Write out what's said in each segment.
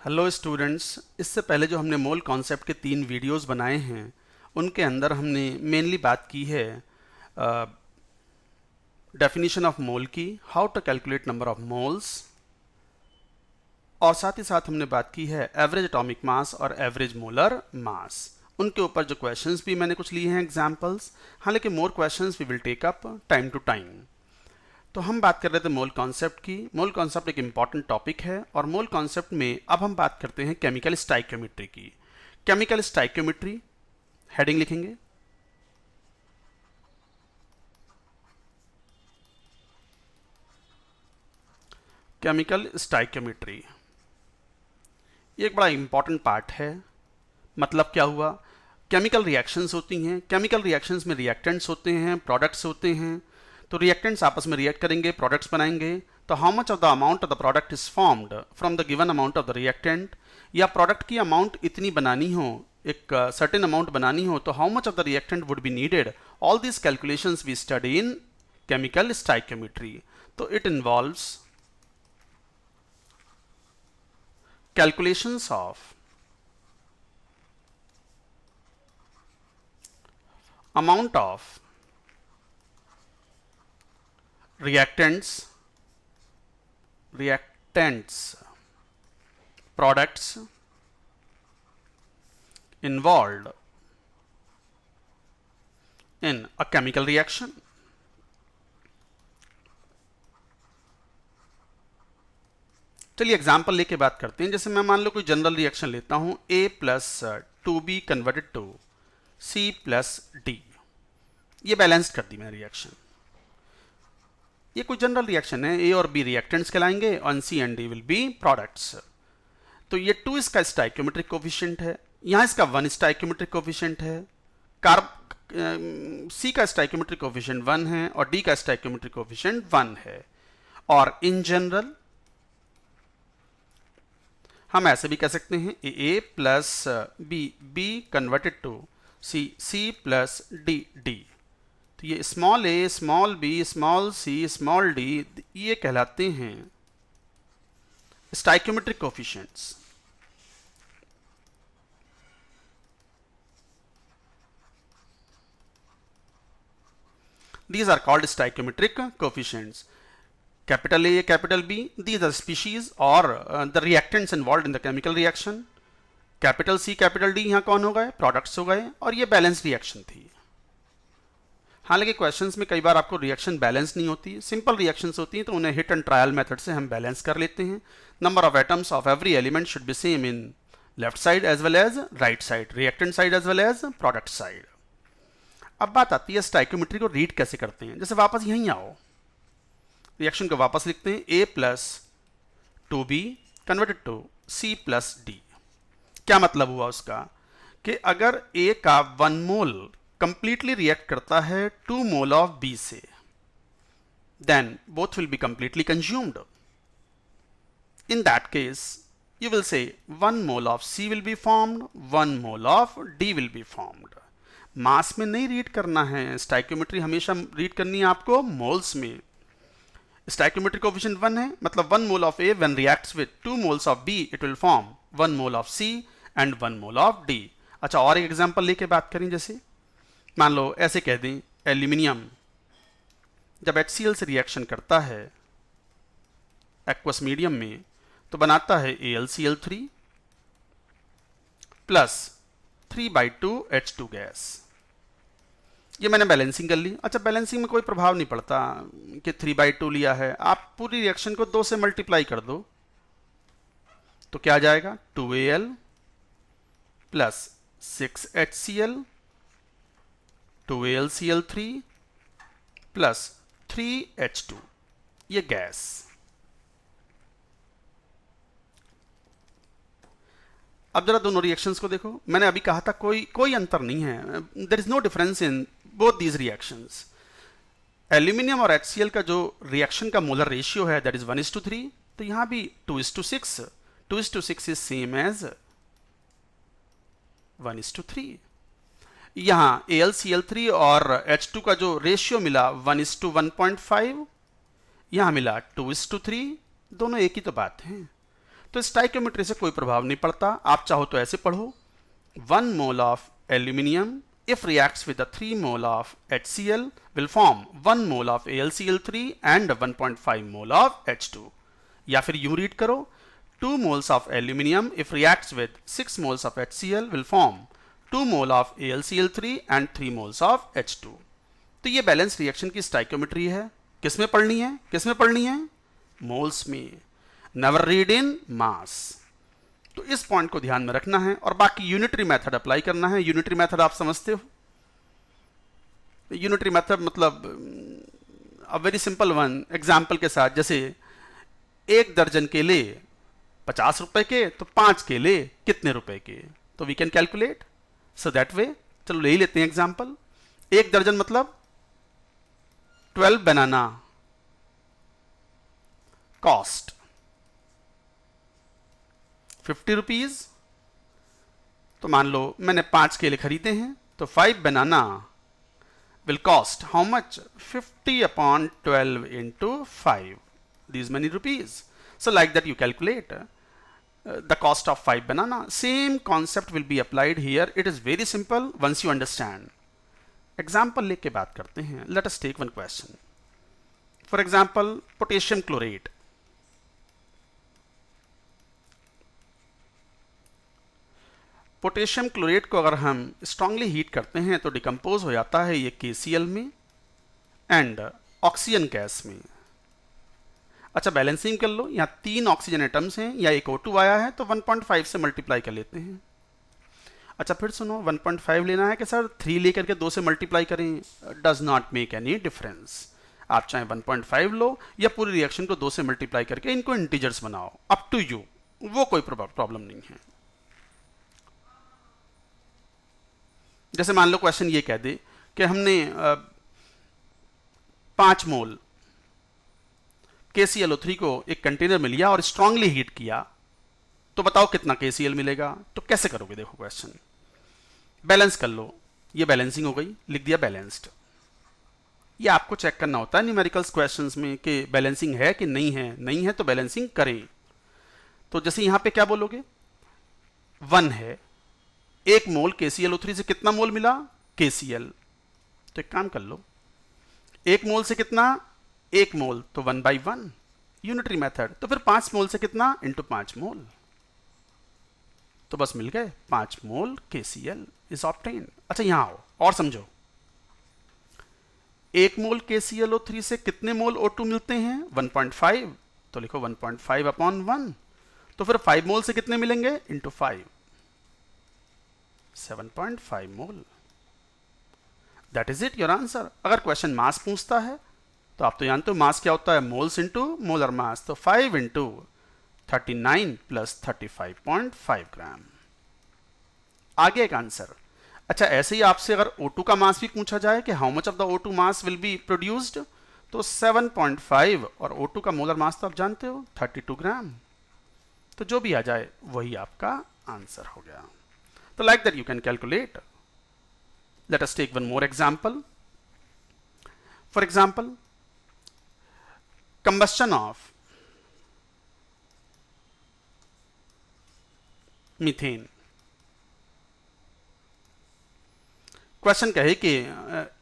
Hello students, इससे पहले जो हमने मोल कॉन्सेप्ट के 3 वीडियोस बनाए हैं उनके अंदर हमने मेनली बात की है डेफिनेशन ऑफ मोल की, how to calculate number of moles, और साथ ही साथ हमने बात की है एवरेज एटॉमिक मास और एवरेज मोलर मास। उनके ऊपर जो क्वेश्चंस भी मैंने कुछ लिए हैं एग्जांपल्स, हालांकि more questions we will take up time to time. तो हम बात कर रहे थे मोल कॉन्सेप्ट की। मोल कॉन्सेप्ट एक इंपॉर्टेंट टॉपिक है और मोल कॉन्सेप्ट में अब हम बात करते हैं केमिकल स्टाइकियोमेट्री की। केमिकल स्टाइकियोमेट्री हेडिंग लिखेंगे, केमिकल स्टाइकियोमेट्री। ये एक बड़ा इंपॉर्टेंट पार्ट है। मतलब क्या हुआ, केमिकल रिएक्शंस होती हैं, केमिकल रिएक्शंस में रिएक्टेंट्स होते हैं, प्रोडक्ट्स होते हैं। तो रिएक्टेंट्स आपस में रिएक्ट करेंगे, प्रोडक्ट्स बनाएंगे। तो how much of the amount of the product is formed from the given amount of the reactant, या प्रोडक्ट की अमाउंट इतनी बनानी हो, एक सर्टेन अमाउंट बनानी हो, तो how much of the reactant would be needed. All this calculations we study in chemical stoichiometry. तो it involves calculations of amount of reactants products involved in a chemical reaction। चलिए example लेके बात करते हैं। जैसे मैं मान लो कोई जनरल रिएक्शन लेता हूं, A plus 2B converted to C plus D। ये बैलेंस्ड कर दी मैंने रिएक्शन। ये कोई जनरल रिएक्शन है, A और B रिएक्टेंट्स कहलाएंगे और C and D will be products. तो ये 2 इसका स्टाइकियोमेट्रिक कोफिशिएंट है, यहां इसका 1 स्टाइकियोमेट्रिक कोफिशिएंट है, C का स्टाइकियोमेट्रिक कोफिशिएंट 1 है और D का स्टाइकियोमेट्रिक कोफिशिएंट 1 है। और इन जनरल हम ऐसे भी कह सकते हैं A plus B converted to C plus D। तो ये small a, small b, small c, small d, ये कहलाते हैं stoichiometric coefficients. These are called stoichiometric coefficients. Capital A, capital B, these are species or the reactants involved in the chemical reaction. Capital C, capital D यहाँ कौन हो गए, products हो गए। और ये बैलेंस रिएक्शन थी। हालांकि क्वेश्चंस में कई बार आपको रिएक्शन बैलेंस नहीं होती, सिंपल रिएक्शंस होती हैं, तो उन्हें हिट एंड ट्रायल मेथड से हम बैलेंस कर लेते हैं। Number of atoms of every element should be same in left side as well as right side, reactant side as well as product side. अब बात आती है स्टाइकियोमेट्री को रीड कैसे करते हैं। जैसे वापस यहीं आओ, रिएक्शन को वापस लिखते हैं, A plus 2B converted to C plus D। क्या मतलब हुआ उसका कि अगर A का 1 मोल कंप्लीटली रिएक्ट करता है 2 मोल ऑफ B से, then both will be completely consumed. In that case you will say 1 mole of C will be formed, 1 mole of D will be formed। मास में नहीं रीड करना है, stoichiometry हमेशा read करनी है आपको मोल्स में। स्टाइकियोमेट्रिक कोफिशिएंट 1 है, मतलब 1 mole of A when reacts with 2 moles of B it will form 1 mole of C and 1 mole of D। अच्छा, और एक एग्जांपल लेके बात करें। जैसे मान लो ऐसे कह दें, एल्यूमिनियम जब HCl से रिएक्शन करता है एक्वस मीडियम में तो बनाता है AlCl3 प्लस 3/2 H2 गैस। ये मैंने बैलेंसिंग कर ली। अच्छा, बैलेंसिंग में कोई प्रभाव नहीं पड़ता कि 3/2 लिया है, आप पूरी रिएक्शन को 2 से मल्टीप्लाई कर दो तो क्या आ जाएगा, 2Al plus 6HCl 2AlCl3 plus 3H2, ये गैस। अब जरा दोनों रिएक्शंस को देखो। मैंने अभी कहा था कोई अंतर नहीं है, there is no difference in both these reactions. Aluminium और HCl का जो रिएक्शन का मोलर रेशियो है दैट इज 1:3, तो यहां भी 2:6। 2:6 इज सेम एज 1:3। यहां AlCl3 और H2 का जो रेशियो मिला 1:1.5, यहां मिला 2:3, दोनों एक ही तो बात है। तो स्टाइकियोमेट्री से कोई प्रभाव नहीं पड़ता। आप चाहो तो ऐसे पढ़ो, 1 mole of aluminium if reacts with a 3 mole of HCl will form 1 mole of AlCl3 and 1.5 mole of H2। या फिर यूं रीड करो, 2 moles of aluminium if reacts with 6 moles of HCl will form 2 mole of AlCl3 and 3 moles of H2। तो ये balance reaction की stoichiometry है। किस में पढ़नी है, किस में पढ़नी है? मोल्स में। नेवर रीड इन मास। तो इस पॉइंट को ध्यान में रखना है और बाकी यूनिटरी मेथड अप्लाई करना है। यूनिटरी मेथड आप समझते हो? यूनिटरी मेथड मतलब a very simple one example के साथ, जैसे 1 दर्जन केले 50 रुपए के, तो 5 केले कितने रुपए के? तो we can calculate so that way. चलो ले ही लेते हैं एग्जाम्पल। 1 दर्जन मतलब 12 बनाना कॉस्ट 50 रुपीज। तो मान लो मैंने 5 केले खरीदे हैं, तो 5 बनाना will cost how much? 50 upon 12 into 5, these many rupees। So like that you calculate the cost of 5 banana। Same concept will be applied here। It is very simple once you understand। Example लेके बात करते हैं। Let us take one question। For example, potassium chlorate। Potassium chlorate को अगर हम strongly heat करते हैं तो डिकम्पोज हो जाता है ये KCl में एंड ऑक्सीजन गैस में। अच्छा, बैलेंसिंग कर लो। यहाँ 3 ऑक्सीजन एटम्स हैं, या एक O2 आया है, तो 1.5 से मल्टीप्लाई कर लेते हैं। अच्छा फिर सुनो, 1.5 लेना है कि सर 3 लेकर के 2 से मल्टीप्लाई करें? Does not make any difference. आप चाहे 1.5 लो या पूरी रिएक्शन को 2 से मल्टीप्लाई करके इनको इंटीजर्स बनाओ, अप टू यू, वो कोई प्रॉब्लम नहीं है। जैसे मान लो क्वेश्चन ये कह दे कि हमने 5 मोल KClO3 को एक कंटेनर में लिया और स्ट्रांगली हीट किया, तो बताओ कितना KCl मिलेगा? तो कैसे करोगे? देखो क्वेश्चन बैलेंस कर लो। ये बैलेंसिंग हो गई, लिख दिया बैलेंस्ड। ये आपको चेक करना होता है न्यूमेरिकल्स क्वेश्चंस में कि बैलेंसिंग है कि नहीं है। नहीं है तो बैलेंसिंग करें। तो जैसे यहां पे क्या बोलोगे? 1 है, 1 मोल KClO3 से कितना मोल मिला? KCl। तो एक काम कर लो, 1 मोल से कितना? 1 मोल, तो 1/1 यूनिटरी मेथड। तो फिर 5 मोल से कितना? इंटू 5 मोल। तो बस मिल गए 5 मोल KCl इज ऑब्टेन्ड। अच्छा यहां आओ और समझो, 1 मोल KClO3 से कितने मोल O2 मिलते हैं? 1.5। तो लिखो 1.5 अपॉन 1। तो फिर 5 मोल से कितने मिलेंगे? Into 5, 7.5 mole. That is it, your answer. अगर क्वेश्चन मास पूछता है तो आप तो जानते हो मास क्या होता है? Moles into molar mass. तो 5 इंटू 39 प्लस 35.5 ग्राम। आगे एक आंसर। अच्छा ऐसे ही आपसे अगर O2 का मास भी पूछा जाए कि how much of the O2 mass will be produced, तो 7.5 और O2 का मोलर मास तो आप जानते हो 32 ग्राम। तो जो भी आ जाए वही आपका आंसर हो गया। तो like that you can calculate। Let us take one more example। For example, combustion of methane। Question कहे कि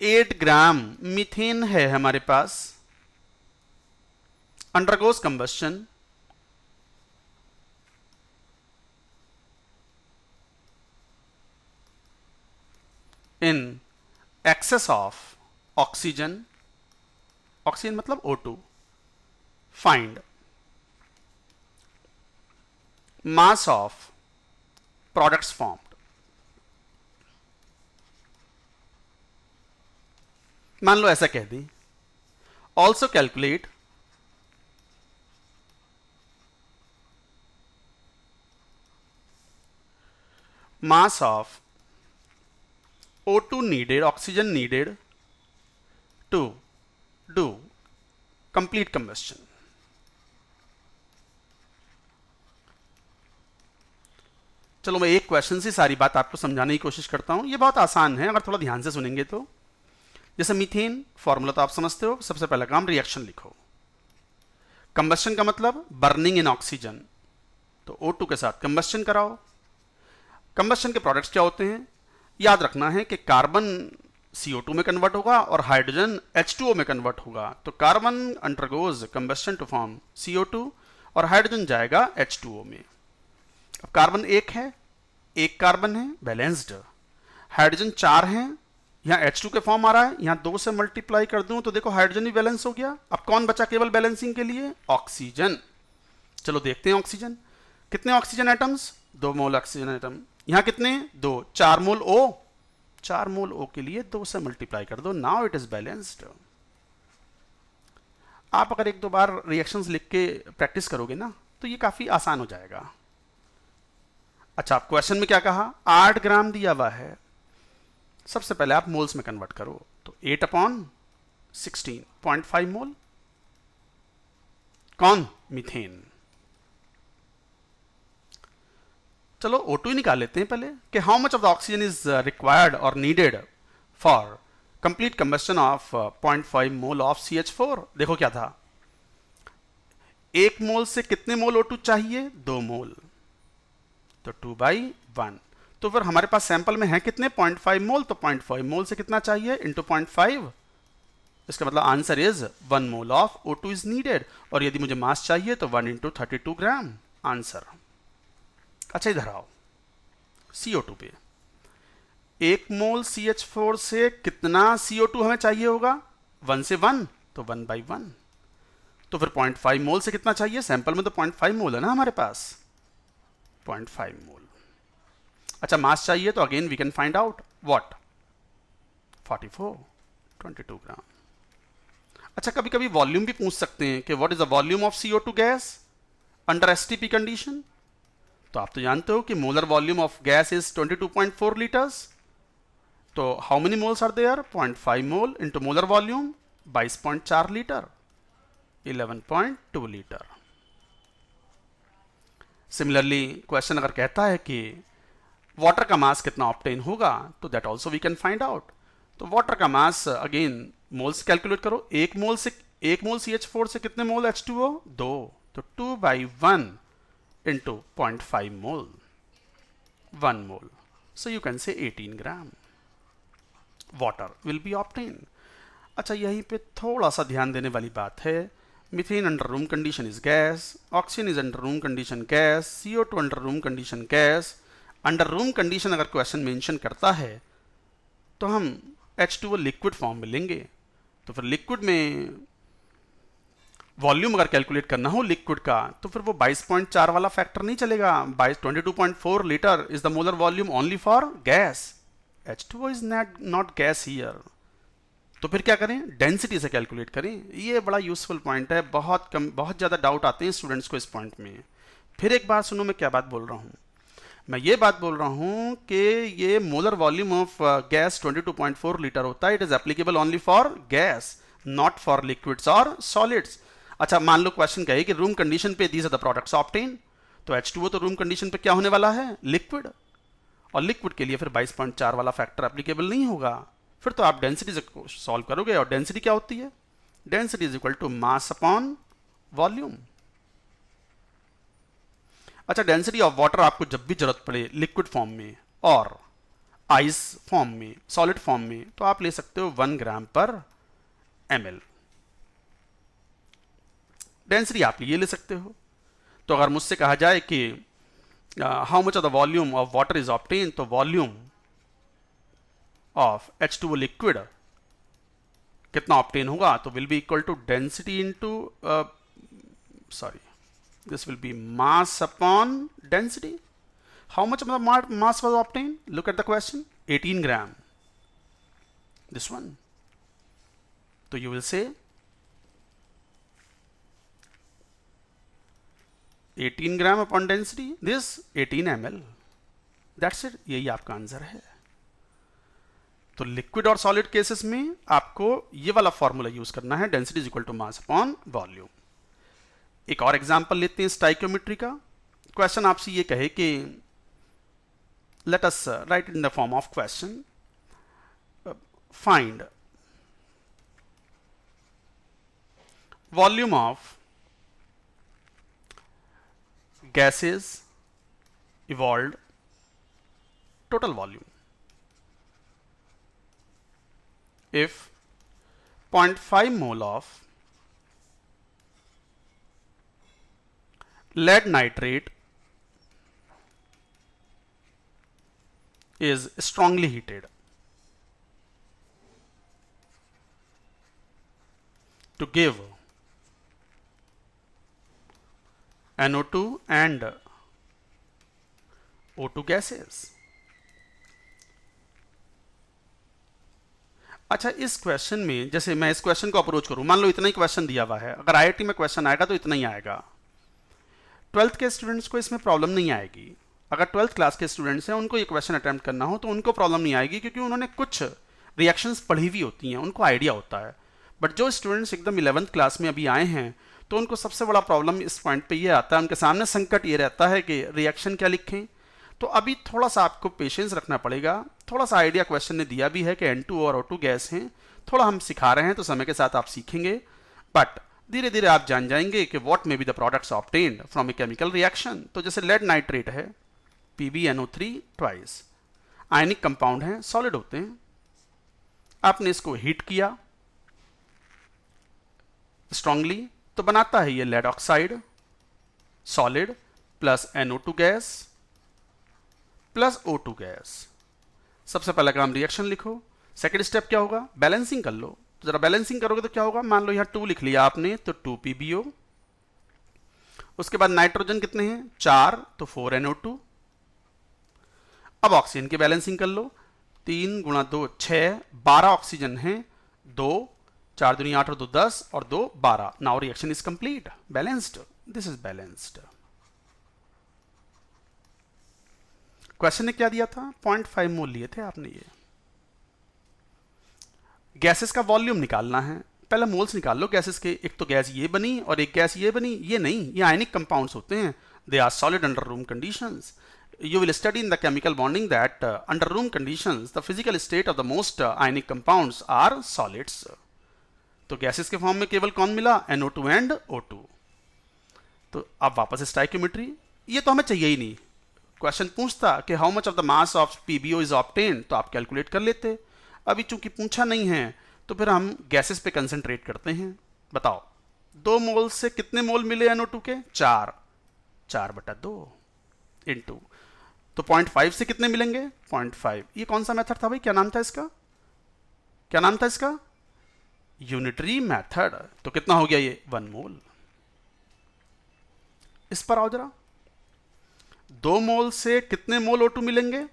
8 ग्राम मीथेन है हमारे पास, undergoes combustion in excess of oxygen। Oxygen मतलब O2। find mass of products formed। मान लो ऐसा कह दी, also calculate mass of O2 needed, oxygen needed to do complete combustion। चलो मैं एक क्वेश्चन से सारी बात आपको समझाने की कोशिश करता हूं। ये बहुत आसान है अगर थोड़ा ध्यान से सुनेंगे तो। जैसे मीथेन फॉर्मूला तो आप समझते हो, सबसे पहला काम रिएक्शन लिखो। कंबस्शन का मतलब बर्निंग इन ऑक्सीजन, तो O2 के साथ कंबस्शन कराओ। कंबस्शन के प्रोडक्ट्स क्या होते हैं? याद रखना है कि कार्बन CO2 में कन्वर्ट होगा और हाइड्रोजन H2O में कन्वर्ट होगा। तो carbon undergoes combustion to form CO2 और हाइड्रोजन जाएगा H2O में। अब कार्बन एक कार्बन है बैलेंस्ड, हाइड्रोजन 4 है, यहाँ H2 के फॉर्म आ रहा है, यहाँ 2 से मल्टीप्लाई कर दूं तो देखो हाइड्रोजन भी बैलेंस हो गया। अब कौन बचा केवल बैलेंसिंग के लिए? ऑक्सीजन। चलो देखते हैं ऑक्सीजन। कितने ऑक्सीजन एटम्स? 2 मोल ऑक्सीजन एटम। यहाँ कितने? 2। 4 मोल O, 4 मोल O के लिए 2 से मल्टीप्लाई कर दो, नाउ इट इज बैलेंस्ड। आप अगर 1-2 बार रिएक्शंस लिख के प्रैक्टिस करोगे ना तो ये काफी आसान हो जाएगा। अच्छा, आप क्वेश्चन में क्या कहा? 8 ग्राम दिया हुआ है। सबसे पहले आप मोल्स में कन्वर्ट करो, तो 8/16 0.5 मोल। कौन? मीथेन। चलो O2 ही निकाल लेते हैं पहले कि how much of the oxygen is required और needed for complete combustion of 0.5 mole of CH4। देखो क्या था, 1 मोल से कितने मोल O2 चाहिए? 2 मोल, तो 2/1। तो फिर हमारे पास सैंपल में है कितने? 0.5 मोल, तो 0.5 मोल से कितना चाहिए? इंटू 0.5। इसका मतलब answer is 1 mole of O2 is needed. और यदि मुझे मास चाहिए तो 1 × 32 ग्राम आंसर। अच्छा, इधर आओ CO2 पे। 1 मोल CH4 से कितना CO2 हमें चाहिए होगा? 1 से 1, तो 1/1। तो फिर 0.5 मोल से कितना चाहिए? सैंपल में तो 0.5 मोल है ना हमारे पास, 0.5 मोल। अच्छा, मास चाहिए तो again we can find out what? 44, 22 gram. अच्छा, कभी कभी वॉल्यूम भी पूछ सकते हैं कि what is the volume of CO2 gas under STP condition. तो आप तो जानते हो कि molar volume of gas is 22.4 litres. तो how many moles are there? 0.5 mole into molar volume 22.4 litre, 11.2 litre. Similarly question अगर कहता है कि वाटर का मास कितना ऑब्टेन होगा, तो that also we can find out. तो वाटर का मास अगेन मोल्स कैलकुलेट करो। 1 मोल CH4 से कितने मोल H2O? 2, तो 2/1 into 0.5 mole, 1 mole. So you can say 18 gram water will be obtained. अच्छा, यहीं पे थोड़ा सा ध्यान देने वाली बात है। Methane under room condition is gas, oxygen is under room condition gas, CO2 under room condition gas. Under room condition अगर क्वेश्चन मेंशन करता है तो हम H2O लिक्विड फॉर्म में लेंगे। तो फिर लिक्विड में वॉल्यूम अगर कैलकुलेट करना हो लिक्विड का तो फिर वो 22.4 वाला फैक्टर नहीं चलेगा। 22.4 litre is the molar volume only for gas. H2O is not gas here. तो फिर क्या करें? डेंसिटी से कैलकुलेट करें। ये बड़ा यूजफुल पॉइंट है, बहुत ज़्यादा डाउट आते हैं स्टूडेंट्स को इस पॉइंट में। फिर एक बार सुनो मैं क्या बात बोल रहा हूँ। मैं ये बात बोल रहा हूँ कि ये molar volume of gas 22.4 litre होता है। It is applicable only for gas, not for liquids और सॉलिड्स। अच्छा, मान लो क्वेश्चन कहे कि रूम कंडीशन पे these are the products obtain, तो H2O तो रूम कंडीशन पे क्या होने वाला है? लिक्विड। और लिक्विड के लिए फिर 22.4 वाला फैक्टर एप्लीकेबल नहीं होगा। फिर तो आप डेंसिटी से सॉल्व करोगे, और डेंसिटी क्या होती है? Density is equal to mass upon volume. अच्छा, डेंसिटी ऑफ वाटर आपको जब भी जरूरत पड़े लिक्विड फॉर्म में और आइस फॉर्म में, सॉलिड फॉर्म में, तो आप ले सकते हो 1 ग्राम पर ml। डेंसिटी आप ये ले सकते हो। तो अगर मुझसे कहा जाए कि how much of the volume of water is obtain, तो वॉल्यूम ऑफ H2O लिक्विड कितना ऑब्टेन होगा? तो will be equal to density into this will be mass upon density. How much of the mass was obtained? Look at the question, 18 gram. This one. So you will say 18 gram upon density, this 18 ml. That's it. यही आपका answer है। तो liquid और solid cases में आपको ये वाला formula use करना है, density is equal to mass upon volume. एक और एग्जांपल लेते हैं स्टाइकियोमेट्री का। क्वेश्चन आपसे ये कहे कि let us right in the form of question, find volume of gases evolved total volume. If 0.5 mole of lead nitrate is strongly heated to give NO2 and O2 gases. अच्छा, इस question में जैसे मैं इस क्वेश्चन को approach करूं, मान लो इतना ही क्वेश्चन दिया हुआ है, अगर आईआईटी में क्वेश्चन आएगा तो इतना ही आएगा। 12th के स्टूडेंट्स को इसमें प्रॉब्लम नहीं आएगी। अगर 12th क्लास के स्टूडेंट्स हैं, उनको ये क्वेश्चन अटेम्प्ट करना हो तो उनको प्रॉब्लम नहीं आएगी, क्योंकि उन्होंने कुछ रिएक्शंस पढ़ी हुई होती हैं, उनको आइडिया होता है। बट जो स्टूडेंट्स एकदम 11th क्लास में अभी आए हैं, तो उनको सबसे बड़ा प्रॉब्लम इस पॉइंट पे ये आता है, उनके सामने संकट ये रहता है कि रिएक्शन क्या लिखें। तो अभी थोड़ा सा आपको पेशेंस रखना पड़ेगा। थोड़ा सा आइडिया क्वेश्चन ने दिया भी है कि N2 और O2 गैस हैं, थोड़ा हम सिखा रहे हैं, तो समय के साथ आप सीखेंगे। बट धीरे धीरे आप जान जाएंगे कि what may be the products obtained from a chemical reaction. तो जैसे लेड नाइट्रेट है, PbNO3 ट्वाइस, आयनिक कंपाउंड है, सॉलिड होते हैं। आपने इसको हीट किया स्ट्रांगली, तो बनाता है ये lead oxide solid plus NO2 gas plus O2 gas. सबसे पहला काम रिएक्शन लिखो। सेकेंड स्टेप क्या होगा, बैलेंसिंग कर लो। तो जरा बैलेंसिंग करोगे तो क्या होगा, मान लो यहाँ 2 लिख लिया आपने, तो 2 PbO। उसके बाद नाइट्रोजन कितने हैं, 4, तो 4 NO2। अब ऑक्सीजन की बैलेंसिंग कर लो, 3 गुणा 2 6, 12 ऑक्सीजन है, 2, 4 दूनी 8 और 2 10 और 2 12। Now reaction is complete, balanced, this is balanced. Question ने क्या दिया था, 0.5 मोल लिए थे आपने। ये गैसेस का वॉल्यूम निकालना है, पहले मोल्स निकाल लो गैसेस के। एक तो गैस ये बनी और एक गैस ये बनी, ये नहीं, ये आयनिक कंपाउंड्स होते हैं, they are solid under room conditions. You will study in the chemical bonding that under room conditions the physical state of the most ionic compounds are solids. तो गैसेस के फॉर्म में केवल कौन मिला, NO2 एंड O2। तो अब वापस stoichiometry, ये तो हमें चाहिए ही नहीं। क्वेश्चन पूछता कि how much of the mass of PbO is obtain, तो आप कैलकुलेट कर लेते। अभी चूंकि पूछा नहीं है तो फिर हम गैसेस पे कंसंट्रेट करते हैं। बताओ 2 मोल से कितने मोल मिले NO2 के, 4, 4/2 इंटू, तो 0.5 से कितने मिलेंगे, 0.5। ये कौन सा मेथड था भाई, क्या नाम था इसका, क्या नाम था इसका, यूनिटरी मेथड। तो कितना हो गया ये, 1 मोल। इस पर आओ जरा, 2 मोल से कितने मोल O2 मिलेंगे,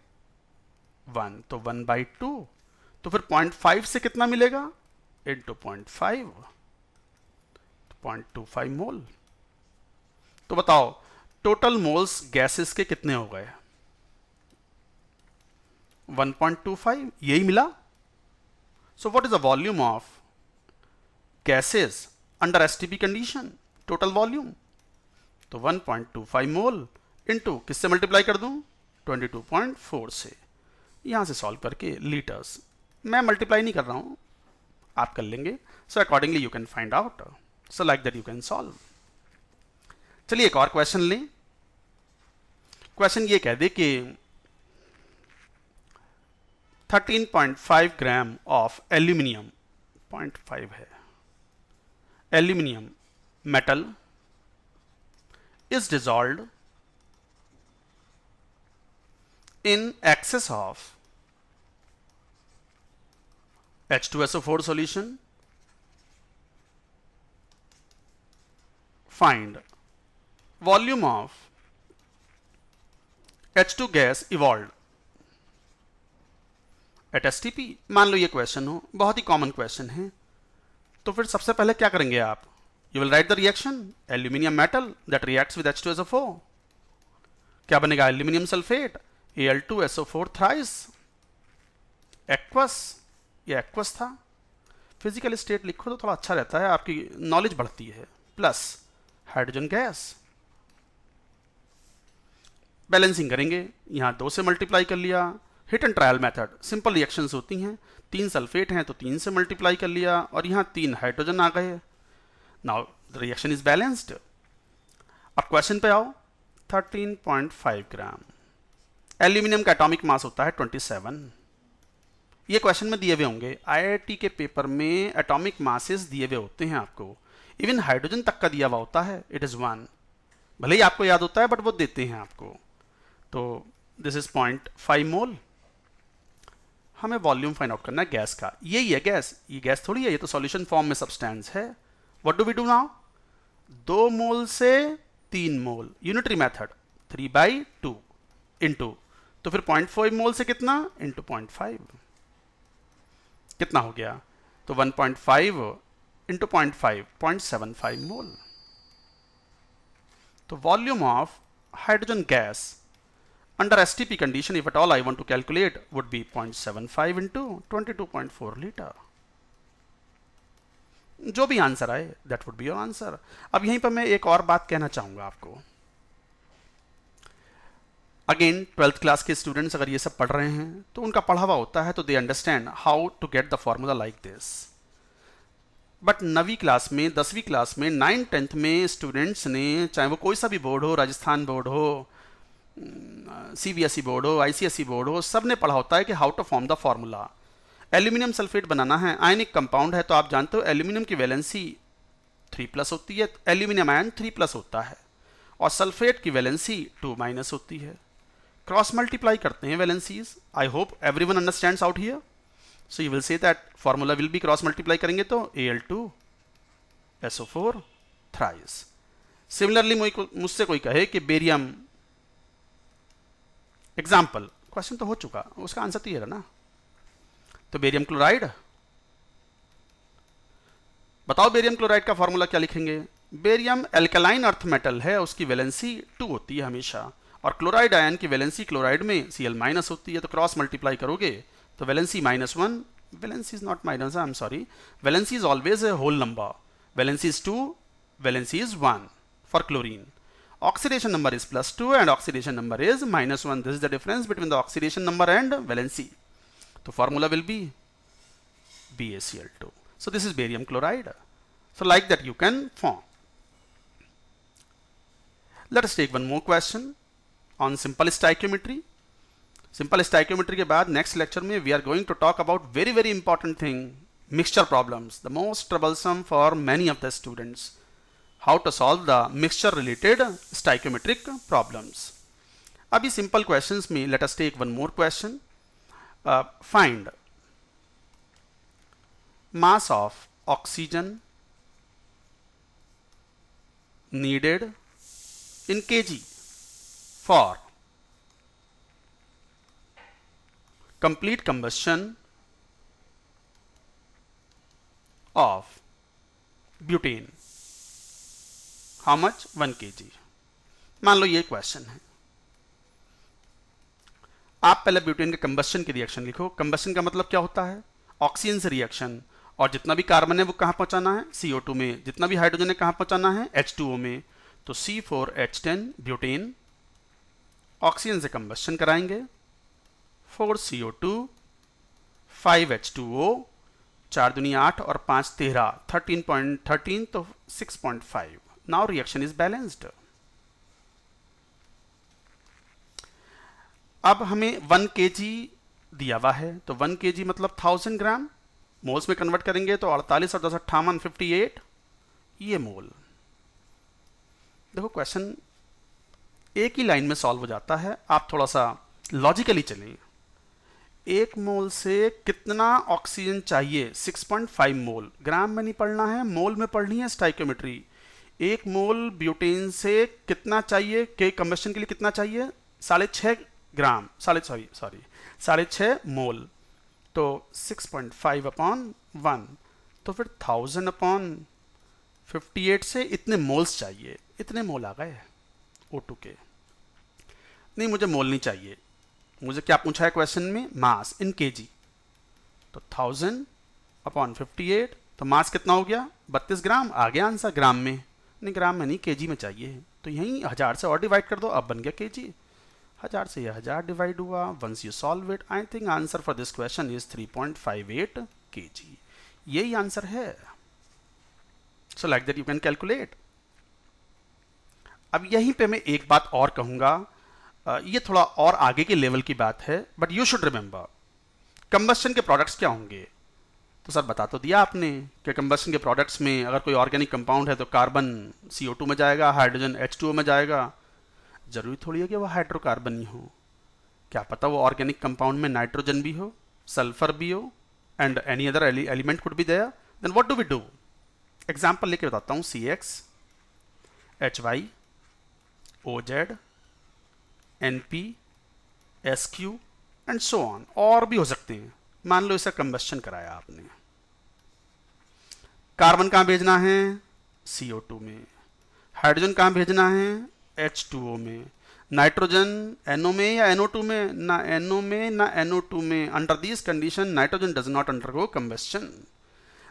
1, तो 1/2। तो फिर 0.5 से कितना मिलेगा, इंटू 0.5, 0.25 मोल। तो बताओ टोटल मोल्स गैसेस के कितने हो गए, 1.25, यही मिला। So what is the volume of gases under STP condition, total volume, तो 1.25 मोल इंटू किससे मल्टीप्लाई कर दूं, 22.4 से। यहां से सॉल्व करके लीटर्स, मैं मल्टीप्लाई नहीं कर रहा हूं, आप कर लेंगे। So accordingly you can find out, so like that you can solve. चलिए एक और क्वेश्चन लें। क्वेश्चन ये कह दे कि 13.5 ग्राम ऑफ एल्यूमिनियम, 0.5 है, aluminium metal is dissolved in excess of H2SO4 solution. Find volume of H2 gas evolved at STP। मान लो ये क्वेश्चन हो, बहुत ही कॉमन क्वेश्चन है। तो फिर सबसे पहले क्या करेंगे आप, You will write the reaction, aluminium metal that reacts with H2SO4. क्या बनेगा, aluminium sulfate, Al2SO4 thrice, aqueous, ये aqueous था। फिजिकल स्टेट लिखो तो थोड़ा अच्छा रहता है, आपकी नॉलेज बढ़ती है। प्लस हाइड्रोजन गैस, बैलेंसिंग करेंगे, यहाँ 2 से मल्टीप्लाई कर लिया। Hit and trial method, simple reactions होती हैं, 3 सल्फेट हैं तो 3 से मल्टीप्लाई कर लिया, और यहाँ 3 हाइड्रोजन आ गए। Now the reaction is balanced. अब क्वेश्चन पे आओ, 13.5 ग्राम। एल्यूमिनियम का एटॉमिक मास होता है 27। ये क्वेश्चन में दिए हुए होंगे, आईआईटी के पेपर में एटॉमिक मासेस दिए हुए होते हैं आपको, इवन हाइड्रोजन तक का दिया हुआ होता है, इट इज 1। भले ही आपको याद होता है बट वो देते हैं आपको। तो दिस इज 0.5 मोल। हमें वॉल्यूम फाइंड आउट करना है गैस का। यही है गैस, ये गैस थोड़ी है, ये तो सॉल्यूशन फॉर्म में सब्सटेंस है। What do we do now? 2 mole से 3 मोल, यूनिटरी मेथड, 3/2 इंटू, तो फिर 0.5 मोल से कितना इंटू 0.5, कितना हो गया? तो 1.5 इंटू 0.5, 0.75 मोल। तो volume of hydrogen gas under STP condition, if at all I want to calculate, would be 0.75 into 22.4 liter. जो भी आंसर आए that would be your answer. अब यहीं पर मैं एक और बात कहना चाहूंगा आपको। अगेन 12th क्लास के स्टूडेंट्स अगर ये सब पढ़ रहे हैं तो उनका पढ़ा हुआ होता है, तो they understand how to get the formula like this. But 9वीं क्लास में, 10वीं क्लास में, 9th 10th में स्टूडेंट्स ने, चाहे वो कोई सा भी बोर्ड हो, राजस्थान बोर्ड हो, सीबीएसई बोर्ड हो, आईसीएसई बोर्ड हो, सब ने पढ़ा होता है कि how to form the formula. Aluminium sulphate बनाना है, आयनिक कंपाउंड है, तो आप जानते हो एल्यूमिनियम की वैलेंसी 3+ होती है, एल्यूमिनियम आयन 3+ होता है, और सल्फेट की वैलेंसी 2- होती है। क्रॉस मल्टीप्लाई करते हैं valencies. I hope everyone understands out here. So you will say that formula will be cross multiply करेंगे तो Al2SO4 थ्राइस। सिमिलरली मुझसे कोई कहे कि बेरियम, एग्जाम्पल, क्वेश्चन तो हो चुका, उसका आंसर तो ये रहा ना। तो बेरियम क्लोराइड, बताओ बेरियम क्लोराइड का फॉर्मूला क्या लिखेंगे? बेरियम एल्कलाइन अर्थ मेटल है, उसकी वैलेंसी 2 होती है हमेशा, और क्लोराइड आयन की वैलेंसी क्लोराइड में Cl- होती है। तो क्रॉस मल्टीप्लाई करोगे तो valency -1, valency is not minus, I am sorry, valency is always a whole number, valency is 2, valency is 1 for chlorine. Oxidation number is +2 and oxidation number is -1. This is the difference between the oxidation number and valency. So formula will be BaCl2. So this is barium chloride. So like that you can form. Let us take one more question on simple stoichiometry. Simple stoichiometry के बाद next lecture में we are going to talk about very important thing, mixture problems, the most troublesome for many of the students. How to solve the mixture related stoichiometric problems. अभी simple questions में let us take one more question. Find mass of oxygen needed in kg for complete combustion of butane. How much? 1 kg. मान लो ये question है। आप पहले butane के combustion की reaction लिखो। कंबस्शन का मतलब क्या होता है? ऑक्सीजन से रिएक्शन, और जितना भी कार्बन है वो कहाँ पहुंचाना है? CO2 में। जितना भी हाइड्रोजन है कहाँ पहुंचाना है? H2O में। तो C4H10 ब्यूटेन, ऑक्सीजन से कंबस्शन कराएंगे, 4CO2, 5H2O, 4 दूनी 8 और 5 13, 13.13, तो 6.5। Now reaction is balanced. अब हमें 1 kg दिया हुआ है, तो 1 kg मतलब 1000 ग्राम, मोल्स में कन्वर्ट करेंगे तो 48 और 10 58, 58 ये मोल। देखो क्वेश्चन एक ही लाइन में सॉल्व हो जाता है, आप थोड़ा सा लॉजिकली चलें। 1 मोल से कितना ऑक्सीजन चाहिए? 6.5 मोल। ग्राम में नहीं पढ़ना है, मोल में पढ़नी है स्टाइकियोमेट्री। 1 मोल ब्यूटेन से कितना चाहिए के कंबस्शन के लिए? कितना चाहिए? 6.5 ग्राम, 6.5 मोल। तो 6.5/1, तो फिर 1000/58 से इतने मोल्स चाहिए। इतने मोल आ गए O2 के। नहीं, मुझे मोल नहीं चाहिए, मुझे क्या पूछा है क्वेश्चन में? मास इन kg। तो 1000/58, तो मास कितना हो गया? 32 ग्राम। आ गया आंसर ग्राम में। नहीं, ग्राम में नहीं, kg में चाहिए। तो यहीं 1000 से और डिवाइड कर दो, अब बन गया kg। 1000 से यह 1000 डिवाइड हुआ। Once you solve it, I think answer for this question is 3.58 kg। यही आंसर है। So like that you can calculate. अब यहीं पे मैं एक बात और कहूँगा, ये थोड़ा और आगे के लेवल की बात है, but you should remember combustion के प्रोडक्ट्स क्या होंगे। तो सर बता तो दिया आपने कि कंबस्शन के प्रोडक्ट्स में अगर कोई ऑर्गेनिक कंपाउंड है तो कार्बन CO2 में जाएगा, हाइड्रोजन H2O में जाएगा। जरूरी थोड़ी है कि वो हाइड्रोकार्बन ही हो, क्या पता वो ऑर्गेनिक कंपाउंड में नाइट्रोजन भी हो, सल्फर भी हो, and any other element could be there. Then what do we do? Example लेके बताता हूँ, CX, HY, OZ, NP, SQ and so on, और भी हो सकते हैं। मान लो इसे कंबस्शन कराया आपने, कार्बन कहाँ भेजना है? CO2 में। हाइड्रोजन कहाँ भेजना है? H2O में। नाइट्रोजन NO में या NO2 में? ना NO में ना NO2 में। Under this condition nitrogen does not undergo combustion.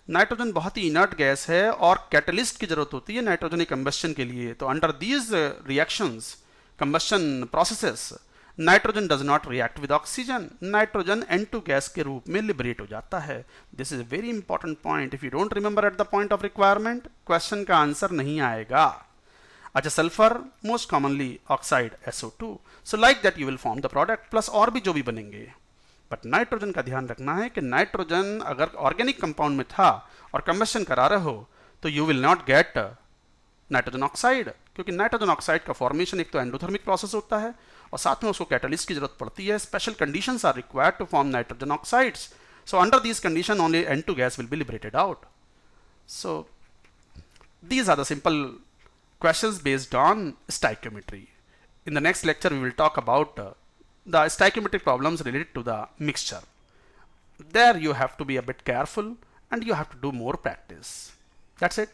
Nitrogen बहुत ही इनर्ट गैस है और कैटलिस्ट की जरूरत होती है नाइट्रोजन कंबस्शन के लिए। तो under these reactions, combustion processes, nitrogen does not react with oxygen. Nitrogen N2 gas के रूप में लिबरेट हो जाता है। This is very important point. If you don't remember at the point of requirement, question का आंसर नहीं आएगा। अच्छा, sulphur most commonly oxide SO2, so like that you will form the product, plus और भी जो भी बनेंगे। बट नाइट्रोजन का ध्यान रखना है कि नाइट्रोजन अगर ऑर्गेनिक कंपाउंड में था और कंबस्शन करा रहे हो तो you will not gate nitrogen oxide, क्योंकि नाइट्रोजन ऑक्साइड का फॉर्मेशन एक तो एंडोथर्मिक प्रोसेस होता है और साथ में उसको कैटलिस्ट की जरूरत पड़ती है। Special conditions are required to form nitrogen oxides. So under this condition only N2 gas will be liberated out. So these are the simple questions based on stoichiometry. In the next lecture, we will talk about the stoichiometric problems related to the mixture. There you have to be a bit careful and you have to do more practice. That's it.